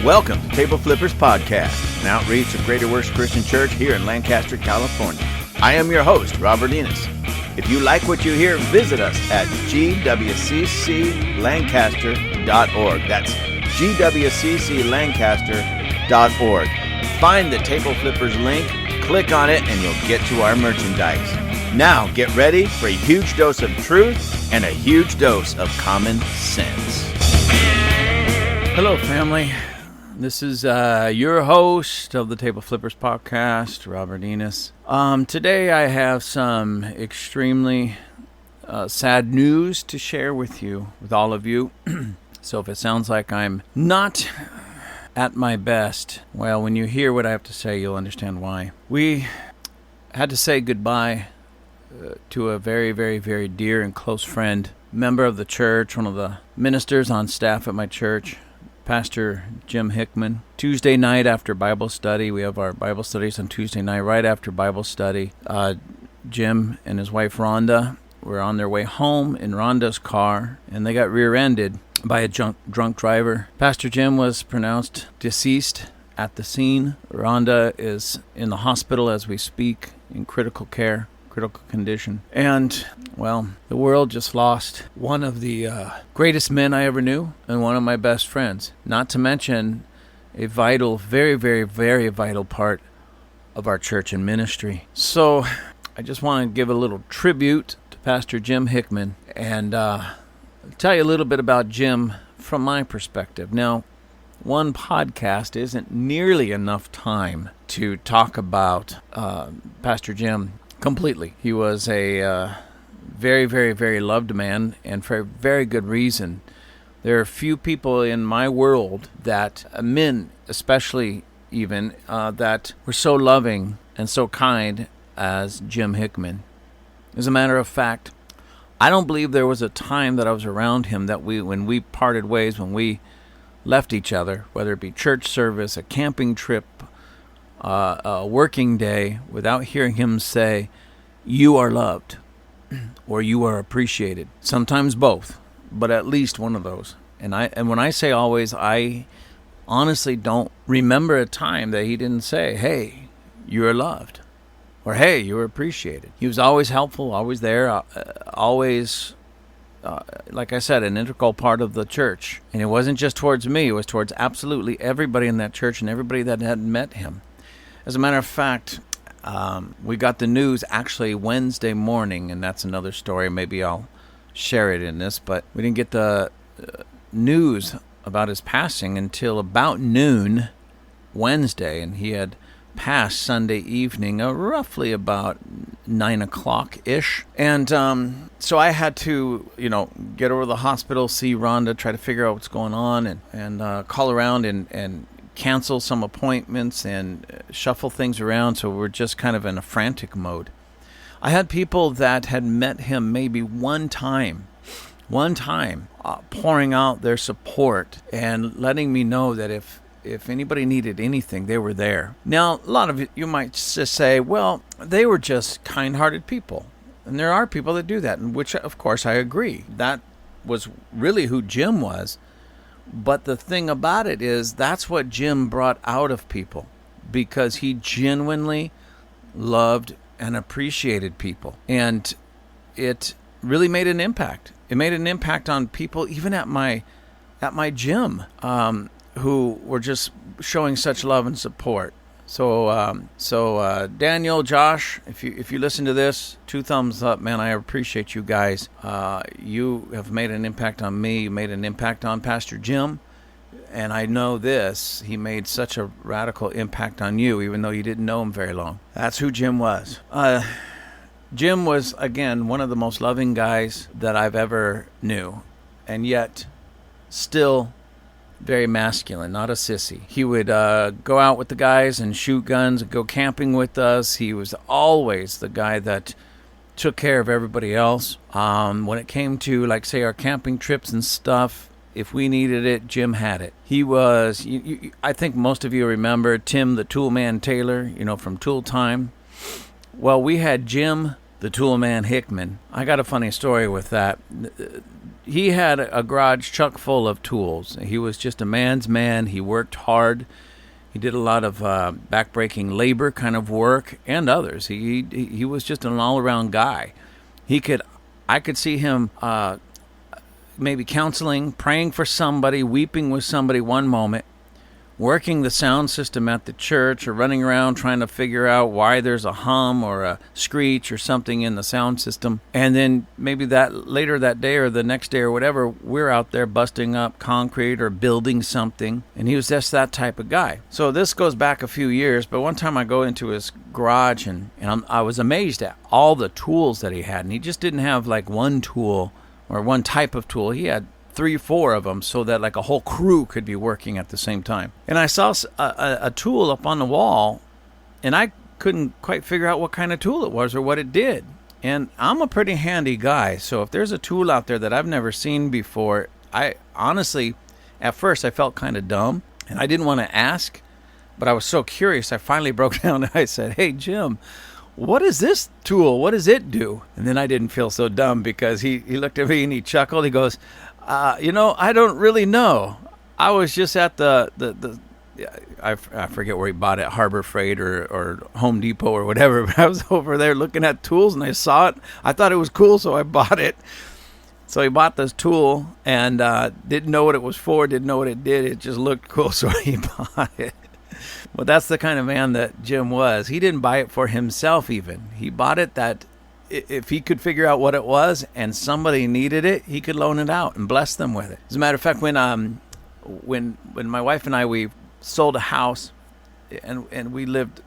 Welcome to Table Flippers Podcast, an outreach of Greater Works Christian Church here in Lancaster, California. I am your host, Robert Enos. If you like what you hear, visit us at gwcclancaster.org. That's gwcclancaster.org. Find the Table Flippers link, click on it, and you'll get to our merchandise. Now, get ready for a huge dose of truth and a huge dose of common sense. Hello, family. This is your host of the Table Flippers Podcast, Robert Enos. Today I have some extremely sad news to share with all of you. So if it sounds like I'm not at my best, well, when you hear what I have to say, you'll understand why. We had to say goodbye to a very, very, very dear and close friend, member of the church, one of the ministers on staff at my church, Pastor Jim Hickman. Tuesday night after Bible study, we have our Bible studies on Tuesday night. Right after Bible study, Jim and his wife Rhonda were on their way home in Rhonda's car, and they got rear-ended by a drunk driver. Pastor Jim was pronounced deceased at the scene. Rhonda is in the hospital as we speak in critical condition. And, well, the world just lost one of the greatest men I ever knew and one of my best friends. Not to mention a vital, very, very, very vital part of our church and ministry. So I just want to give a little tribute to Pastor Jim Hickman and tell you a little bit about Jim from my perspective. Now, one podcast isn't nearly enough time to talk about Pastor Jim completely. He was a very, very, very loved man, and for a very good reason. There are few people in my world that, men especially even, that were so loving and so kind as Jim Hickman. As a matter of fact, I don't believe there was a time that I was around him that when we parted ways, when we left each other, whether it be church service, a camping trip, a working day, without hearing him say, "You are loved," or "You are appreciated." Sometimes both, but at least one of those. And when I say always, I honestly don't remember a time that he didn't say, "Hey, you are loved," or "Hey, you are appreciated." He was always helpful, always there, always, like I said, an integral part of the church. And it wasn't just towards me, it was towards absolutely everybody in that church and everybody that had met him. As a matter of fact, we got the news actually Wednesday morning, and that's another story. Maybe I'll share it in this, but we didn't get the news about his passing until about noon Wednesday, and he had passed Sunday evening, roughly about 9 o'clock-ish. And so I had to, get over to the hospital, see Rhonda, try to figure out what's going on, and call around and cancel some appointments and shuffle things around. So we're just kind of in a frantic mode. I had people that had met him maybe one time, pouring out their support and letting me know that if anybody needed anything, they were there. Now, a lot of you might just say, well, they were just kind-hearted people. And there are people that do that, and which, of course, I agree. That was really who Jim was. But the thing about it is that's what Jim brought out of people, because he genuinely loved and appreciated people. And it really made an impact. It made an impact on people, even at my gym, who were just showing such love and support. So Daniel, Josh, if you listen to this, 2 thumbs up, man. I appreciate you guys. You have made an impact on me. You made an impact on Pastor Jim, and I know this. He made such a radical impact on you, even though you didn't know him very long. That's who Jim was. Jim was, again, one of the most loving guys that I've ever knew, and yet still very masculine, not a sissy. He would go out with the guys and shoot guns and go camping with us. He was always the guy that took care of everybody else. When it came to, like, say, our camping trips and stuff, if we needed it, Jim had it. He was, I think most of you remember Tim the Toolman Taylor, from Tool Time. Well, we had Jim the tool man Hickman. I got a funny story with that. He had a garage chock full of tools. He was just a man's man. He worked hard. He did a lot of backbreaking labor kind of work and others. He was just an all-around guy. I could see him maybe counseling, praying for somebody, weeping with somebody one moment, working the sound system at the church, or running around trying to figure out why there's a hum or a screech or something in the sound system. And then maybe that later that day or the next day or whatever, we're out there busting up concrete or building something. And he was just that type of guy. So this goes back a few years, but one time I go into his garage and I was amazed at all the tools that he had. And he just didn't have like one tool or one type of tool. He had 3 or 4 of them, so that like a whole crew could be working at the same time. And I saw a tool up on the wall, and I couldn't quite figure out what kind of tool it was or what it did. And I'm a pretty handy guy, so if there's a tool out there that I've never seen before, I honestly, at first I felt kind of dumb, and I didn't want to ask, but I was so curious, I finally broke down and I said, "Hey, Jim, what is this tool? What does it do?" And then I didn't feel so dumb, because he looked at me and he chuckled. He goes, I don't really know. I was just at I forget where he bought it, Harbor Freight or Home Depot or whatever. But I was over there looking at tools and I saw it. I thought it was cool, so I bought it. So he bought this tool and didn't know what it was for, didn't know what it did. It just looked cool, so he bought it. Well, that's the kind of man that Jim was. He didn't buy it for himself even. He bought it that if he could figure out what it was and somebody needed it, he could loan it out and bless them with it. As a matter of fact, when my wife and I, we sold a house, and we lived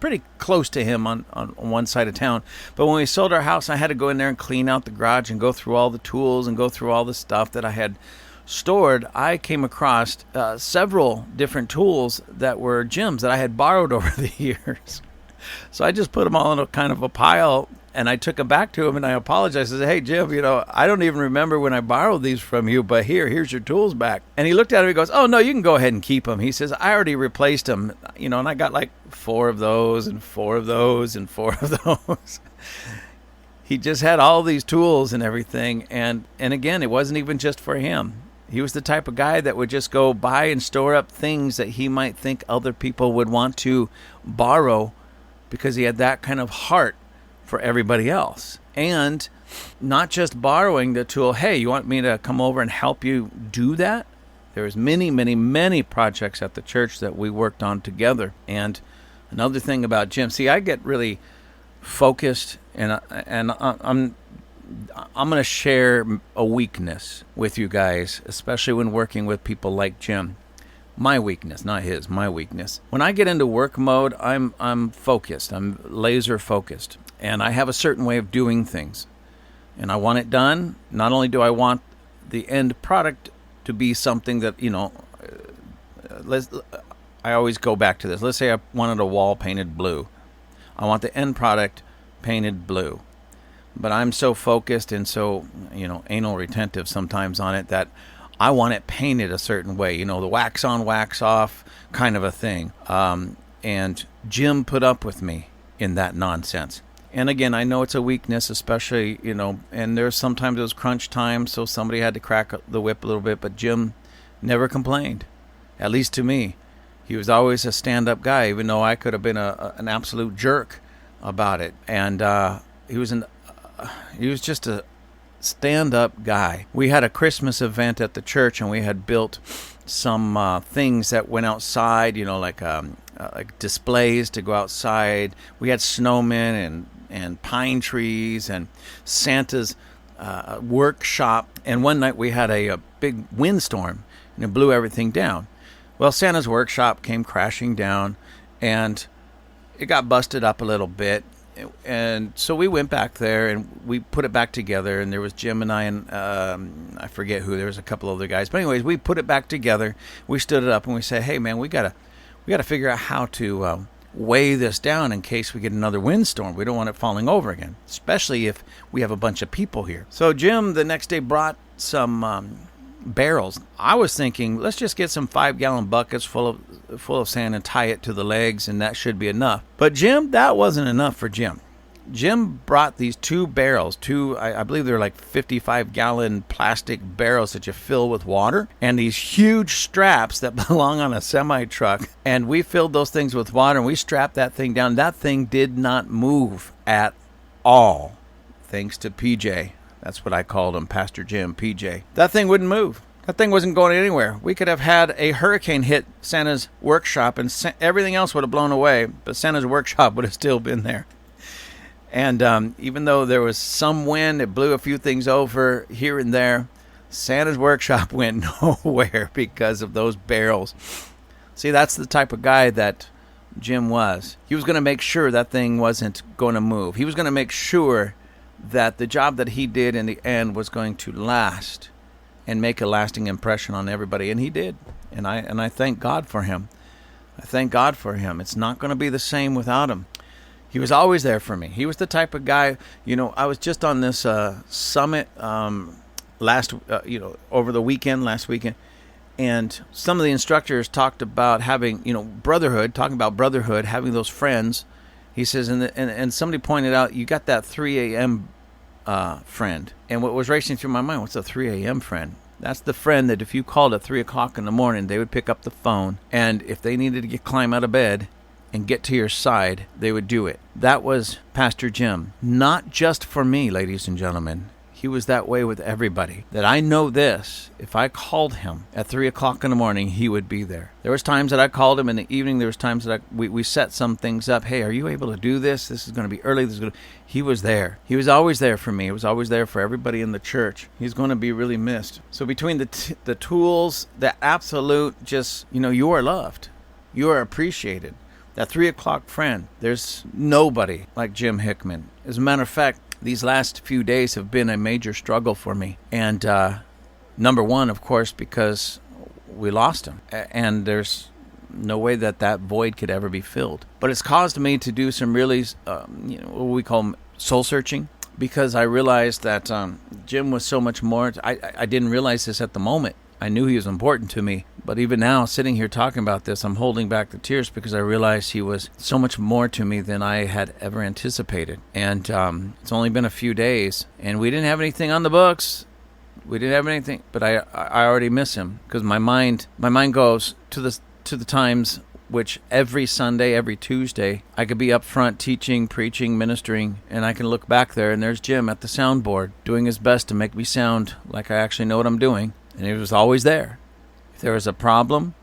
pretty close to him on one side of town. But when we sold our house, I had to go in there and clean out the garage and go through all the tools and go through all the stuff that I had stored. I came across several different tools that were Jim's that I had borrowed over the years. So I just put them all in a kind of a pile, and I took them back to him, and I apologized. I said, "Hey, Jim, I don't even remember when I borrowed these from you, but here's your tools back." And he looked at him, he goes, "Oh, no, you can go ahead and keep them." He says, "I already replaced them, and I got like 4 of those and 4 of those and 4 of those." He just had all these tools and everything, and again, it wasn't even just for him. He was the type of guy that would just go buy and store up things that he might think other people would want to borrow, because he had that kind of heart for everybody else. And not just borrowing the tool, "Hey, you want me to come over and help you do that?" There was many, many, many projects at the church that we worked on together. And another thing about Jim, see, I get really focused, and I'm going to share a weakness with you guys, especially when working with people like Jim. My weakness, not his, my weakness. When I get into work mode, I'm focused. I'm laser focused. And I have a certain way of doing things. And I want it done. Not only do I want the end product to be something that, I always go back to this. Let's say I wanted a wall painted blue. I want the end product painted blue. But I'm so focused and so, anal retentive sometimes on it that I want it painted a certain way, the wax on, wax off kind of a thing. And Jim put up with me in that nonsense. And again, I know it's a weakness, especially, and there's sometimes those crunch times, so somebody had to crack the whip a little bit, but Jim never complained, at least to me. He was always a stand-up guy, even though I could have been an absolute jerk about it. And he was just a stand-up guy. We had a Christmas event at the church, and we had built some things that went outside, like displays to go outside. We had snowmen and pine trees and Santa's workshop. And one night we had a big windstorm, and it blew everything down. Well, Santa's workshop came crashing down, and it got busted up a little bit. And so we went back there and we put it back together, and there was Jim and I and I forget who, there was a couple other guys, but anyways, we put it back together. We stood it up and we said, "Hey man, we gotta figure out how to weigh this down in case we get another windstorm. We don't want it falling over again, especially if we have a bunch of people here." So Jim the next day brought some barrels. I was thinking, let's just get some 5-gallon buckets full of sand and tie it to the legs, and that should be enough. But Jim, that wasn't enough for Jim. Jim brought these 2 barrels, I believe they're like 55-gallon plastic barrels that you fill with water, and these huge straps that belong on a semi-truck. And we filled those things with water, and we strapped that thing down. That thing did not move at all, thanks to PJ. That's what I called him, Pastor Jim, PJ. That thing wouldn't move. That thing wasn't going anywhere. We could have had a hurricane hit Santa's workshop, and everything else would have blown away, but Santa's workshop would have still been there. And even though there was some wind, it blew a few things over here and there, Santa's workshop went nowhere because of those barrels. See, that's the type of guy that Jim was. He was going to make sure that thing wasn't going to move. He was going to make sure that the job that he did in the end was going to last and make a lasting impression on everybody. And he did. And I thank God for him. I thank God for him. It's not going to be the same without him. He was always there for me. He was the type of guy, I was just on this summit over the weekend, last weekend, and some of the instructors talked about having, brotherhood, talking about brotherhood, having those friends. He says, and somebody pointed out, you got that 3 a.m. Friend. And what was racing through my mind, what's a 3 a.m. friend? That's the friend that if you called at 3 o'clock in the morning, they would pick up the phone, and if they needed to climb out of bed and get to your side, they would do it. That was Pastor Jim. Not just for me, ladies and gentlemen. He was that way with everybody. That I know this, if I called him at 3 o'clock in the morning, he would be there. There was times that I called him in the evening. There was times that we set some things up. Hey, are you able to do this? This is going to be early. He was there. He was always there for me. He was always there for everybody in the church. He's going to be really missed. So between the tools, the absolute just, you are loved. You are appreciated. That 3 o'clock friend, there's nobody like Jim Hickman. As a matter of fact, these last few days have been a major struggle for me. And number one, of course, because we lost him. And there's no way that void could ever be filled. But it's caused me to do some really, what we call soul searching. Because I realized that Jim was so much more. I didn't realize this at the moment. I knew he was important to me. But even now, sitting here talking about this, I'm holding back the tears because I realized he was so much more to me than I had ever anticipated. And it's only been a few days, and we didn't have anything on the books. We didn't have anything, but I already miss him because my mind goes to the times which every Sunday, every Tuesday, I could be up front teaching, preaching, ministering, and I can look back there, and there's Jim at the soundboard doing his best to make me sound like I actually know what I'm doing. And he was always there. If there was a problem,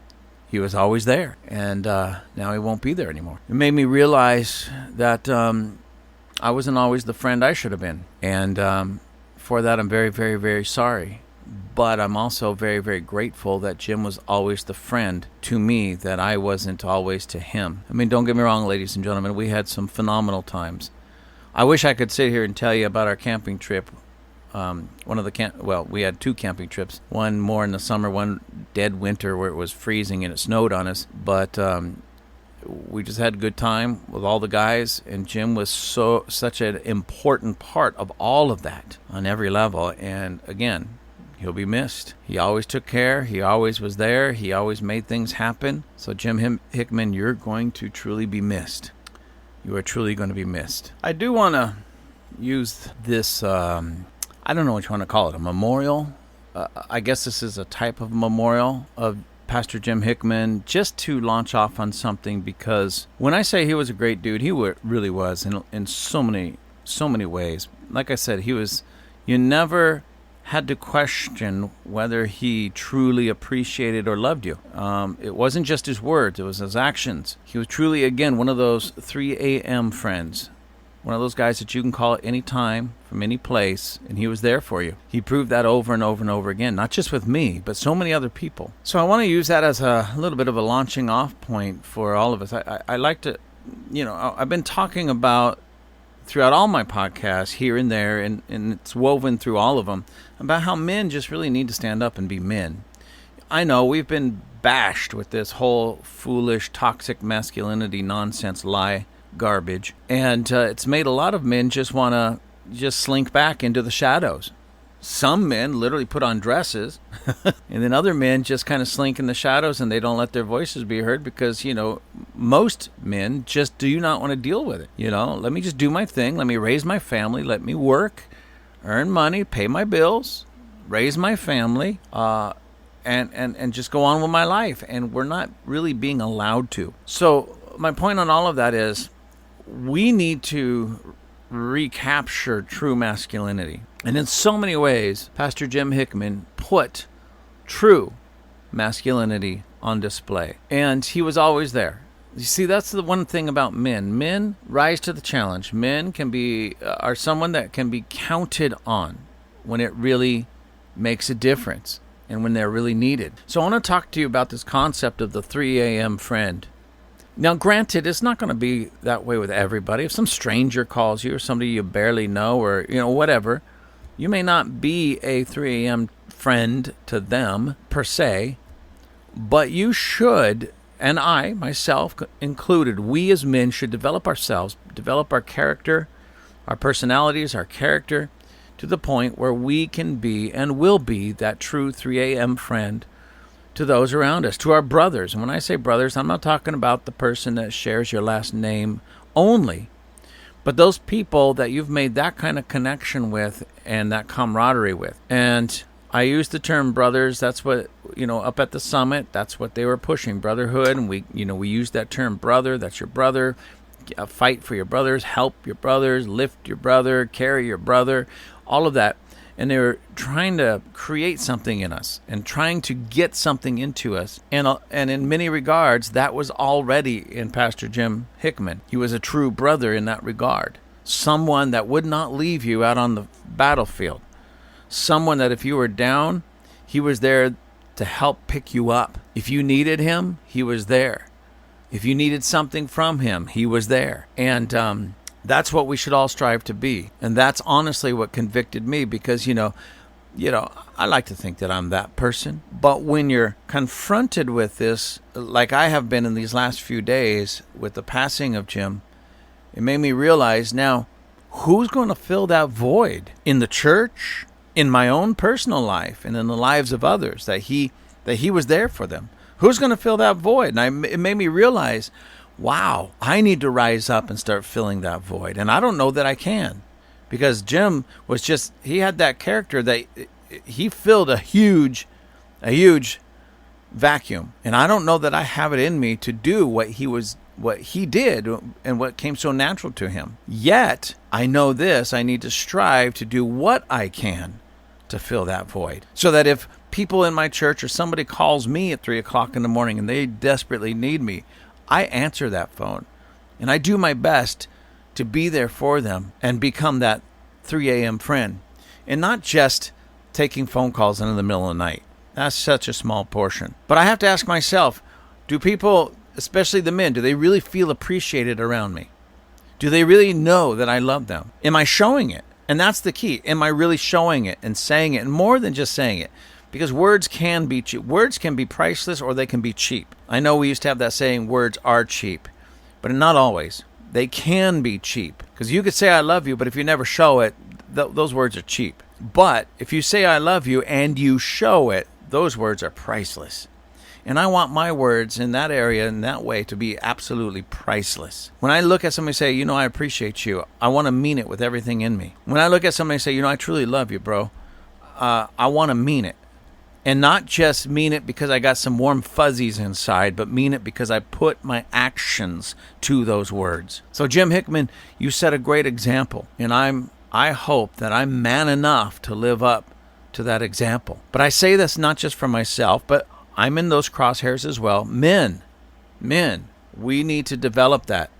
he was always there. And now he won't be there anymore. It made me realize that I wasn't always the friend I should have been. And for that, I'm very, very, very sorry. But I'm also very, very grateful that Jim was always the friend to me that I wasn't always to him. I mean, don't get me wrong, ladies and gentlemen. We had some phenomenal times. I wish I could sit here and tell you about our camping trip. We had 2 camping trips. One more in the summer, one dead winter where it was freezing and it snowed on us. But we just had a good time with all the guys, and Jim was such an important part of all of that on every level. And again, he'll be missed. He always took care. He always was there. He always made things happen. So Jim Hickman, you're going to truly be missed. You are truly going to be missed. I do want to use this... I don't know what you want to call it, a memorial. I guess this is a type of memorial of Pastor Jim Hickman, just to launch off on something, because when I say he was a great dude, he really was in so many ways. Like I said, you never had to question whether he truly appreciated or loved you. It wasn't just his words, it was his actions. He was truly, again, one of those 3 a.m. friends. One of those guys that you can call at any time, from any place, and he was there for you. He proved that over and over and over again, not just with me, but so many other people. So I want to use that as a little bit of a launching off point for all of us. I like to, I've been talking about throughout all my podcasts here and there, and it's woven through all of them, about how men just really need to stand up and be men. I know we've been bashed with this whole foolish, toxic masculinity nonsense lie garbage, and it's made a lot of men just want to slink back into the shadows. Some men literally put on dresses, and then other men just kind of slink in the shadows and they don't let their voices be heard because, most men just do not want to deal with it. Let me just do my thing. Let me raise my family. Let me work, earn money, pay my bills, raise my family, and just go on with my life. And we're not really being allowed to. So my point on all of that is we need to recapture true masculinity. And in so many ways, Pastor Jim Hickman put true masculinity on display. And he was always there. You see, that's the one thing about men. Men rise to the challenge. Men are someone that can be counted on when it really makes a difference and when they're really needed. So I want to talk to you about this concept of the 3 a.m. friend. Now, granted, it's not going to be that way with everybody. If some stranger calls you or somebody you barely know or, whatever, you may not be a 3 a.m. friend to them per se, but you should, and I, myself included, we as men should develop ourselves, develop our character, our personalities, our character, to the point where we can be and will be that true 3 a.m. friend to those around us, to our brothers. And when I say brothers, I'm not talking about the person that shares your last name only, but those people that you've made that kind of connection with and that camaraderie with. And I use the term brothers. That's what, up at the summit, that's what they were pushing, brotherhood. And we use that term brother. That's your brother. Fight for your brothers, help your brothers, lift your brother, carry your brother, all of that. And they were trying to create something in us and trying to get something into us. And in many regards, that was already in Pastor Jim Hickman. He was a true brother in that regard. Someone that would not leave you out on the battlefield. Someone that if you were down, he was there to help pick you up. If you needed him, he was there. If you needed something from him, he was there. And that's what we should all strive to be. And that's honestly what convicted me because, I like to think that I'm that person. But when you're confronted with this, like I have been in these last few days with the passing of Jim, it made me realize now, who's going to fill that void in the church, in my own personal life, and in the lives of others, that he was there for them? Who's going to fill that void? And it made me realize, wow, I need to rise up and start filling that void. And I don't know that I can, because Jim he had that character that he filled a huge vacuum. And I don't know that I have it in me to do what he did and what came so natural to him. Yet, I know this, I need to strive to do what I can to fill that void. So that if people in my church or somebody calls me at 3 o'clock in the morning and they desperately need me, I answer that phone, and I do my best to be there for them and become that 3 a.m. friend, and not just taking phone calls in the middle of the night. That's such a small portion. But I have to ask myself, do people, especially the men, do they really feel appreciated around me? Do they really know that I love them? Am I showing it? And that's the key. Am I really showing it and saying it, and more than just saying it? Because words can be cheap. Words can be priceless or they can be cheap. I know we used to have that saying, words are cheap, but not always. They can be cheap. Because you could say I love you, but if you never show it, those words are cheap. But if you say I love you and you show it, those words are priceless. And I want my words in that area, in that way, to be absolutely priceless. When I look at somebody and say, I appreciate you, I want to mean it with everything in me. When I look at somebody and say, I truly love you, bro, I want to mean it. And not just mean it because I got some warm fuzzies inside, but mean it because I put my actions to those words. So Jim Hickman, you set a great example, and I hope that I'm man enough to live up to that example. But I say this not just for myself, but I'm in those crosshairs as well. Men, we need to develop that.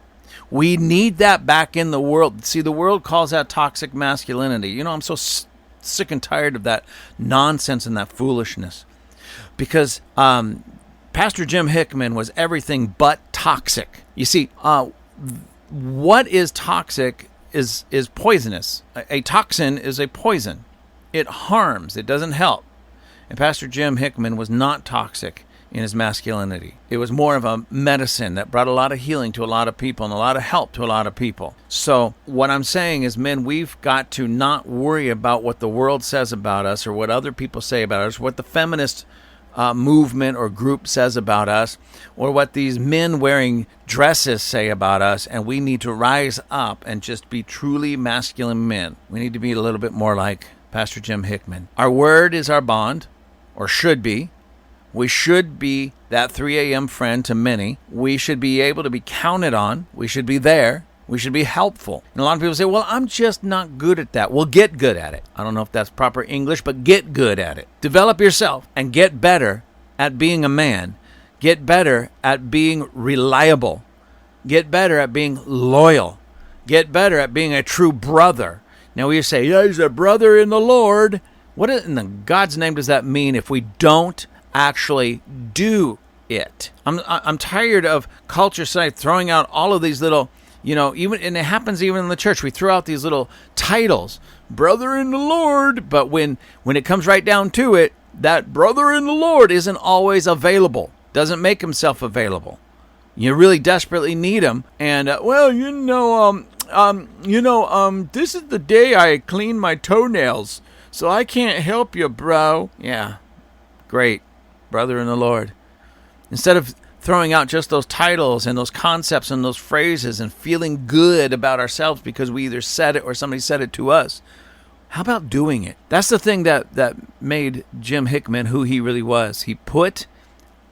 We need that back in the world. See, the world calls that toxic masculinity. I'm so sick and tired of that nonsense and that foolishness, because Pastor Jim Hickman was everything but toxic. You see, what is toxic is poisonous. A toxin is a poison. It harms. It doesn't help. And Pastor Jim Hickman was not toxic in his masculinity. It was more of a medicine that brought a lot of healing to a lot of people and a lot of help to a lot of people. So what I'm saying is, men, we've got to not worry about what the world says about us or what other people say about us, what the feminist movement or group says about us, or what these men wearing dresses say about us, and we need to rise up and just be truly masculine men. We need to be a little bit more like Pastor Jim Hickman. Our word is our bond, or should be. We should be that 3 a.m. friend to many. We should be able to be counted on. We should be there. We should be helpful. And a lot of people say, well, I'm just not good at that. Well, get good at it. I don't know if that's proper English, but get good at it. Develop yourself and get better at being a man. Get better at being reliable. Get better at being loyal. Get better at being a true brother. Now we say, yeah, he's a brother in the Lord. What in God's name does that mean if we don't actually do it? I'm tired of culture side throwing out all of these little, even, and it happens even in the church. We throw out these little titles, brother in the Lord, but when it comes right down to it, that brother in the Lord isn't always available, doesn't make himself available. You really desperately need him, and this is the day I clean my toenails, so I can't help you, bro. Yeah, great, brother in the Lord. Instead of throwing out just those titles and those concepts and those phrases and feeling good about ourselves because we either said it or somebody said it to us, how about doing it? That's the thing that made Jim Hickman who he really was. He put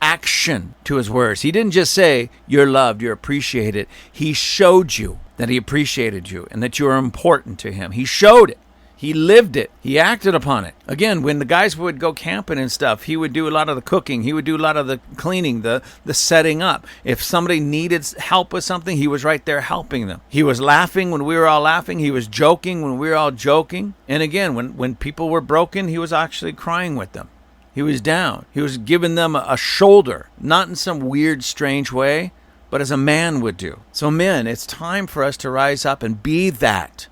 action to his words. He didn't just say, you're loved, you're appreciated. He showed you that he appreciated you and that you are important to him. He showed it. He lived it. He acted upon it. Again, when the guys would go camping and stuff, he would do a lot of the cooking. He would do a lot of the cleaning, the setting up. If somebody needed help with something, he was right there helping them. He was laughing when we were all laughing. He was joking when we were all joking. And again, when people were broken, he was actually crying with them. He was down. He was giving them a shoulder, not in some weird, strange way, but as a man would do. So men, it's time for us to rise up and be that.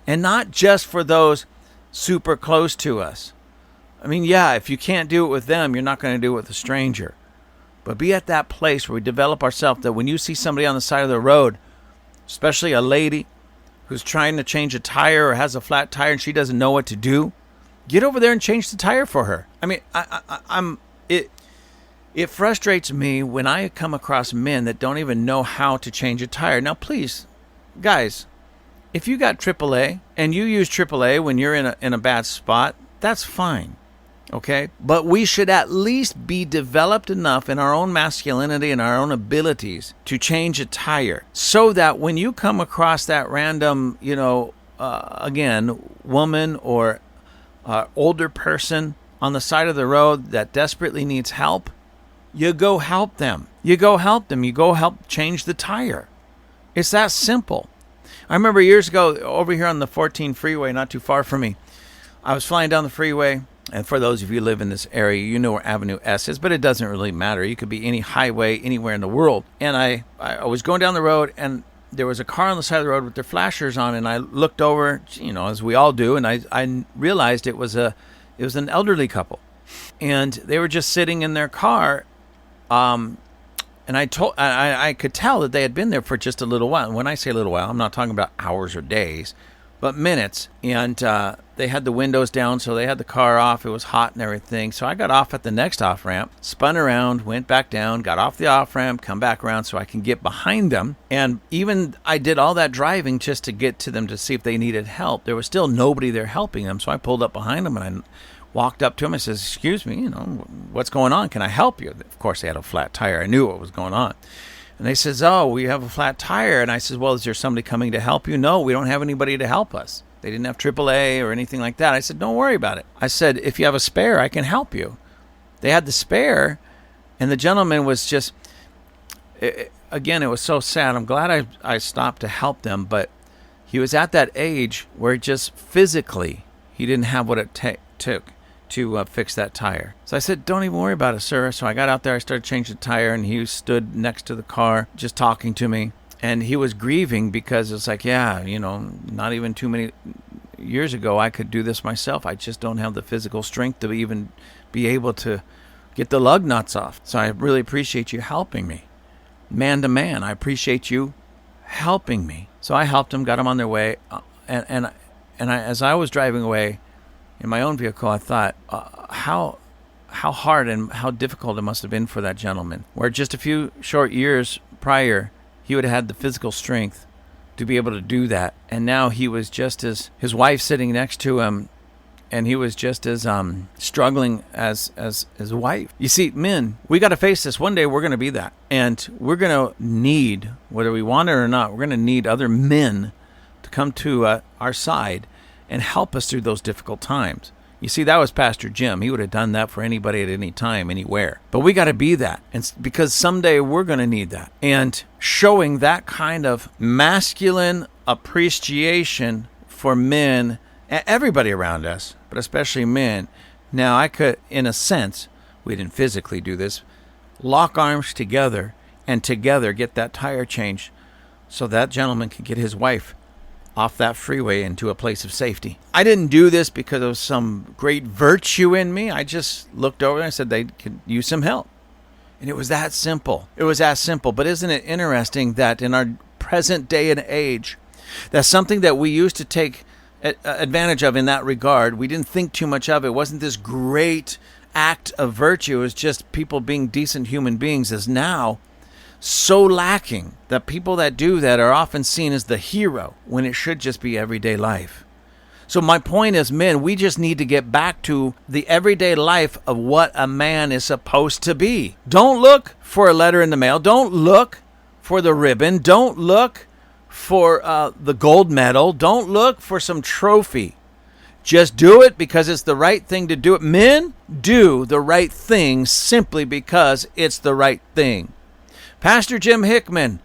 And not just for those super close to us. I mean, yeah, if you can't do it with them, you're not going to do it with a stranger. But be at that place where we develop ourselves that when you see somebody on the side of the road, especially a lady who's trying to change a tire or has a flat tire and she doesn't know what to do, get over there and change the tire for her. I mean, it frustrates me when I come across men that don't even know how to change a tire. Now, please, guys, if you got AAA and you use AAA when you're in a bad spot, that's fine, okay? But we should at least be developed enough in our own masculinity and our own abilities to change a tire so that when you come across that random, again, woman or older person on the side of the road that desperately needs help, you go help them. You go help them. You go help change the tire. It's that simple. I remember years ago over here on the 14 freeway, not too far from me, I was flying down the freeway. And for those of you who live in this area, you know where Avenue S is, but it doesn't really matter. You could be any highway anywhere in the world. And I was going down the road, and there was a car on the side of the road with their flashers on, and I looked over, as we all do, and I realized it was an elderly couple. And they were just sitting in their car, and I could tell that they had been there for just a little while. And when I say a little while, I'm not talking about hours or days, but minutes. And they had the windows down, so they had the car off. It was hot and everything. So I got off at the next off-ramp, spun around, went back down, got off the off-ramp, come back around so I can get behind them. And even I did all that driving just to get to them to see if they needed help. There was still nobody there helping them. So I pulled up behind them, and I walked up to him and says, excuse me, what's going on? Can I help you? Of course, they had a flat tire. I knew what was going on. And they says, oh, we have a flat tire. And I says, well, is there somebody coming to help you? No, we don't have anybody to help us. They didn't have AAA or anything like that. I said, don't worry about it. I said, if you have a spare, I can help you. They had the spare, and the gentleman was just, again, it was so sad. I'm glad I stopped to help them, but he was at that age where just physically he didn't have what it took to fix that tire. So I said, don't even worry about it, sir. So I got out there, I started changing the tire, and he stood next to the car just talking to me. And he was grieving because it's like, yeah, not even too many years ago I could do this myself. I just don't have the physical strength to even be able to get the lug nuts off. So I really appreciate you helping me. Man to man, I appreciate you helping me. So I helped them, got them on their way. And as I was driving away in my own vehicle, I thought, how hard and how difficult it must have been for that gentleman, where just a few short years prior, he would have had the physical strength to be able to do that. And now he was just as, his wife sitting next to him, and he was just as struggling as his wife. You see, men, we got to face this. One day we're going to be that. And we're going to need, whether we want it or not, we're going to need other men to come to our side and help us through those difficult times. You see, that was Pastor Jim. He would have done that for anybody at any time, anywhere. But we got to be that, and because someday we're going to need that. And showing that kind of masculine appreciation for men, everybody around us, but especially men. Now, I could, in a sense, we didn't physically do this, lock arms together and together get that tire changed so that gentleman could get his wife off that freeway into a place of safety. I didn't do this because of some great virtue in me. I just looked over and I said they could use some help. And it was that simple. It was that simple. But isn't it interesting that in our present day and age, that's something that we used to take advantage of in that regard. We didn't think too much of it. It wasn't this great act of virtue. It was just people being decent human beings, is now so lacking that people that do that are often seen as the hero when it should just be everyday life. So my point is, men, we just need to get back to the everyday life of what a man is supposed to be. Don't look for a letter in the mail. Don't look for the ribbon. Don't look for the gold medal. Don't look for some trophy. Just do it because it's the right thing to do it. Men, do the right thing simply because it's the right thing. Pastor Jim Hickman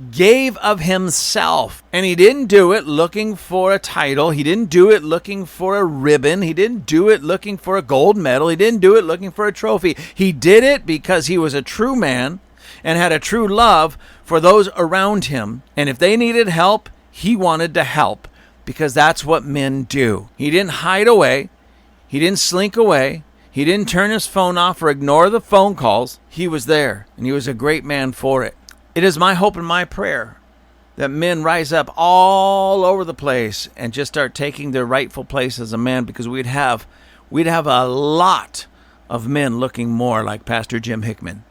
gave of himself, and he didn't do it looking for a title. He didn't do it looking for a ribbon. He didn't do it looking for a gold medal. He didn't do it looking for a trophy. He did it because he was a true man and had a true love for those around him. And if they needed help, he wanted to help, because that's what men do. He didn't hide away. He didn't slink away. He didn't turn his phone off or ignore the phone calls. He was there, and he was a great man for it. It is my hope and my prayer that men rise up all over the place and just start taking their rightful place as a man, because we'd have a lot of men looking more like Pastor Jim Hickman,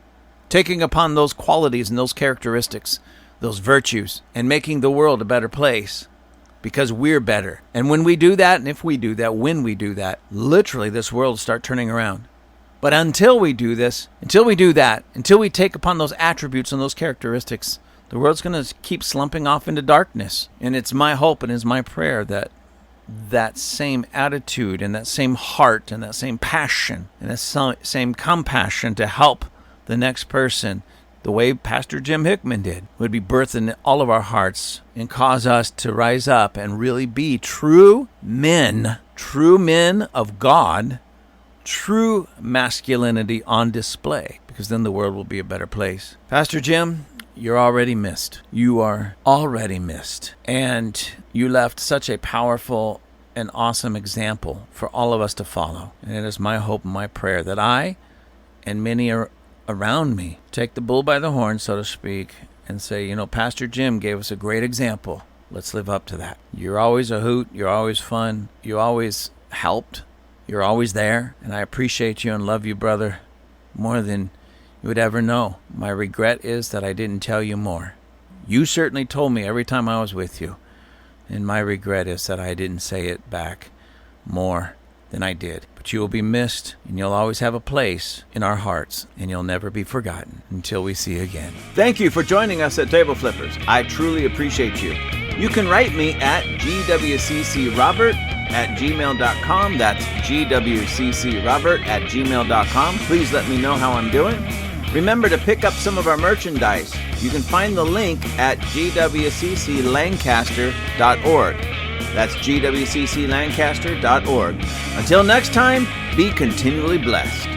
taking upon those qualities and those characteristics, those virtues, and making the world a better place. Because we're better. And when we do that, and if we do that, when we do that, literally this world will start turning around. But until we do this, until we do that, until we take upon those attributes and those characteristics, the world's going to keep slumping off into darkness. And it's my hope and it's my prayer that that same attitude and that same heart and that same passion and that same compassion to help the next person, the way Pastor Jim Hickman did, would be birthed in all of our hearts and cause us to rise up and really be true men of God, true masculinity on display, because then the world will be a better place. Pastor Jim, you're already missed. You are already missed. And you left such a powerful and awesome example for all of us to follow. And it is my hope and my prayer that I and many around me take the bull by the horn, so to speak, and say, Pastor Jim gave us a great example. Let's live up to that. You're always a hoot. You're always fun. You always helped. You're always there. And I appreciate you and love you, brother, more than you would ever know. My regret is that I didn't tell you more. You certainly told me every time I was with you. And my regret is that I didn't say it back more than I did. But you will be missed, and you'll always have a place in our hearts, and you'll never be forgotten until we see you again. Thank you for joining us at Table Flippers. I truly appreciate you. You can write me at gwccrobert@gmail.com. That's gwccrobert@gmail.com. Please let me know how I'm doing. Remember to pick up some of our merchandise. You can find the link at gwcclancaster.org. That's gwcclancaster.org. Until next time, be continually blessed.